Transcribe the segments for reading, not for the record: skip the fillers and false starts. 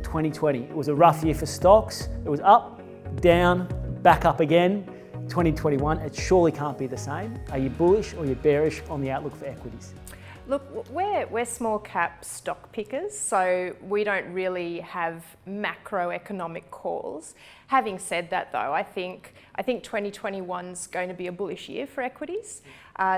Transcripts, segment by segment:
2020. It was a rough year for stocks. It was up, down, back up again. 2021, it surely can't be the same. Are you bullish or are you bearish on the outlook for equities? Look, we're small cap stock pickers, so we don't really have macroeconomic calls. Having said that though, I think 2021's going to be a bullish year for equities.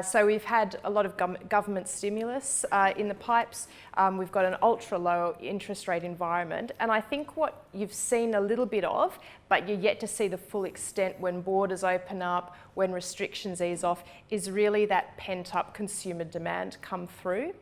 So we've had a lot of government stimulus in the pipes. We've got an ultra low interest rate environment. And I think what you've seen a little bit of, but you're yet to see the full extent when borders open up, when restrictions ease off, is really that pent up consumer demand come through.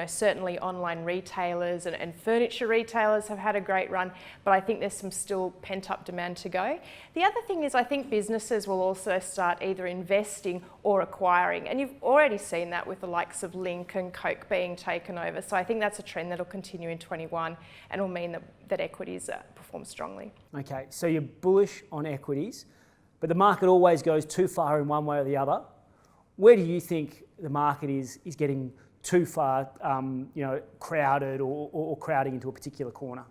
Certainly online retailers and furniture retailers have had a great run, but I think there's some still pent up demand to go. The other thing is I think businesses will also start either investing or acquiring, and you've already seen that with the likes of Link and Coke being taken over. So I think that's a trend that'll continue in 21 and will mean that equities perform strongly. Okay, so you're bullish on equities, but the market always goes too far in one way or the other. Where do you think the market is getting too far, crowded or crowding into a particular corner?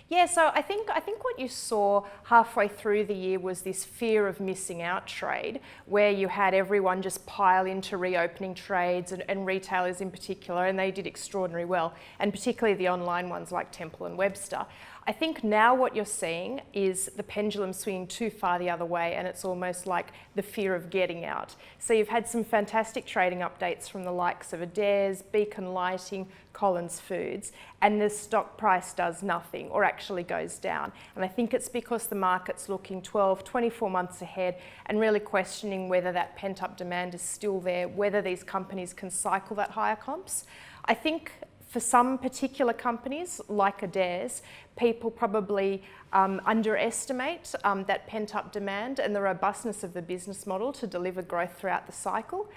Yeah, so I think what you saw halfway through the year was this fear of missing out trade, where you had everyone just pile into reopening trades and retailers in particular, and they did extraordinarily well, and particularly the online ones like Temple and Webster. I think now what you're seeing is the pendulum swinging too far the other way, and it's almost like the fear of getting out. So you've had some fantastic trading updates from the likes of Adairs, Beacon Lighting, Collins Foods, and the stock price does nothing or actually goes down. And I think it's because the market's looking 12, 24 months ahead and really questioning whether that pent-up demand is still there, whether these companies can cycle that higher comps. I think for some particular companies, like Adairs, people probably underestimate that pent-up demand and the robustness of the business model to deliver growth throughout the cycle.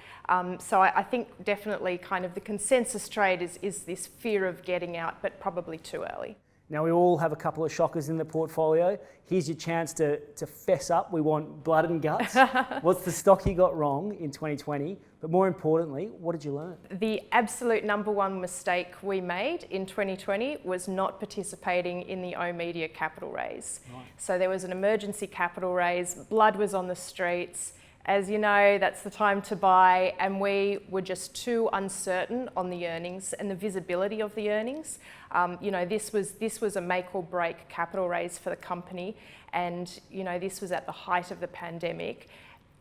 So I think definitely kind of the consensus trade is this fear of getting out, but probably too early. Now, we all have a couple of shockers in the portfolio. Here's your chance to fess up. We want blood and guts. What's the stock you got wrong in 2020? But more importantly, what did you learn? The absolute number one mistake we made in 2020 was not participating in the Media capital raise. Right. So there was an emergency capital raise, blood was on the streets. As you know, that's the time to buy, and we were just too uncertain on the earnings and the visibility of the earnings. This was a make or break capital raise for the company, and this was at the height of the pandemic.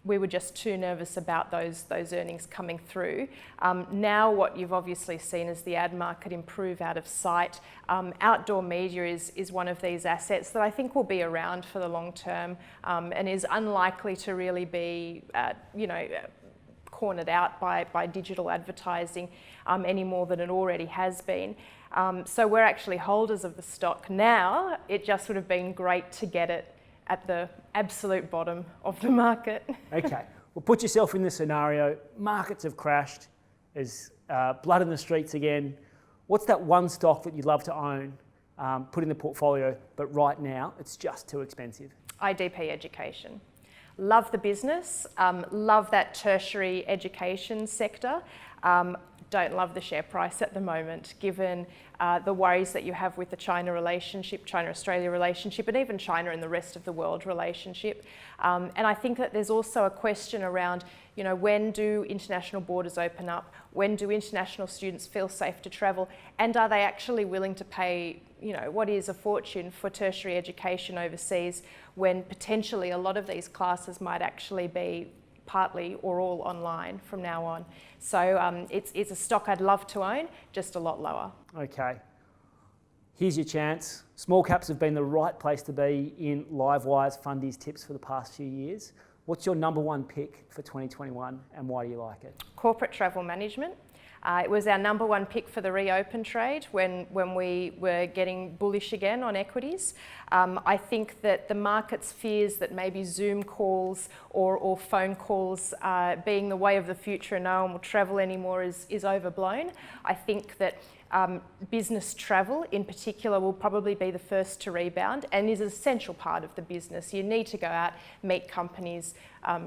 We were just too nervous about those earnings coming through. Now what you've obviously seen is the ad market improve out of sight. Outdoor media is one of these assets that I think will be around for the long term and is unlikely to really be, cornered out by digital advertising any more than it already has been. So we're actually holders of the stock now. It just would have been great to get it at the absolute bottom of the market. Okay, well, put yourself in this scenario. Markets have crashed. There's blood in the streets again. What's that one stock that you'd love to own, put in the portfolio, but right now it's just too expensive? IDP Education. Love the business, love that tertiary education sector. Don't love the share price at the moment, given the worries that you have with the China relationship, China-Australia relationship, and even China and the rest of the world relationship. And I think that there's also a question around, when do international borders open up? When do international students feel safe to travel? And are they actually willing to pay, what is a fortune for tertiary education overseas, when potentially a lot of these classes might actually be partly or all online from now on. So it's a stock I'd love to own, just a lot lower. Okay, here's your chance. Small caps have been the right place to be in Livewire's Fundies tips for the past few years. What's your number one pick for 2021 and why do you like it? Corporate travel management. It was our number one pick for the reopen trade when we were getting bullish again on equities. I think that the market's fears that maybe Zoom calls or phone calls being the way of the future and no one will travel anymore is overblown. I think that Business travel in particular will probably be the first to rebound and is an essential part of the business. You need to go out, meet companies,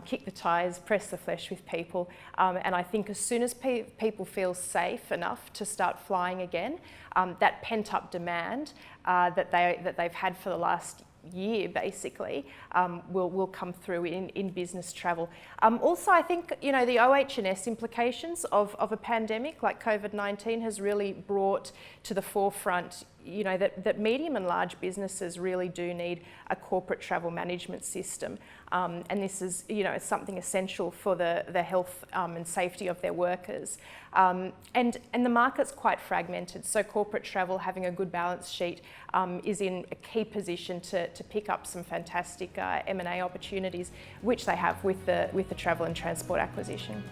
kick the tires, press the flesh with people. And I think as soon as people feel safe enough to start flying again, that pent-up demand that they've had for the last year basically will come through in business travel. Also, I think the OH&S implications of a pandemic like COVID-19 has really brought to the forefront that medium and large businesses really do need a corporate travel management system, and this is something essential for the health and safety of their workers. And the market's quite fragmented, so corporate travel having a good balance sheet is in a key position to pick up some fantastic M&A opportunities, which they have with the travel and transport acquisition.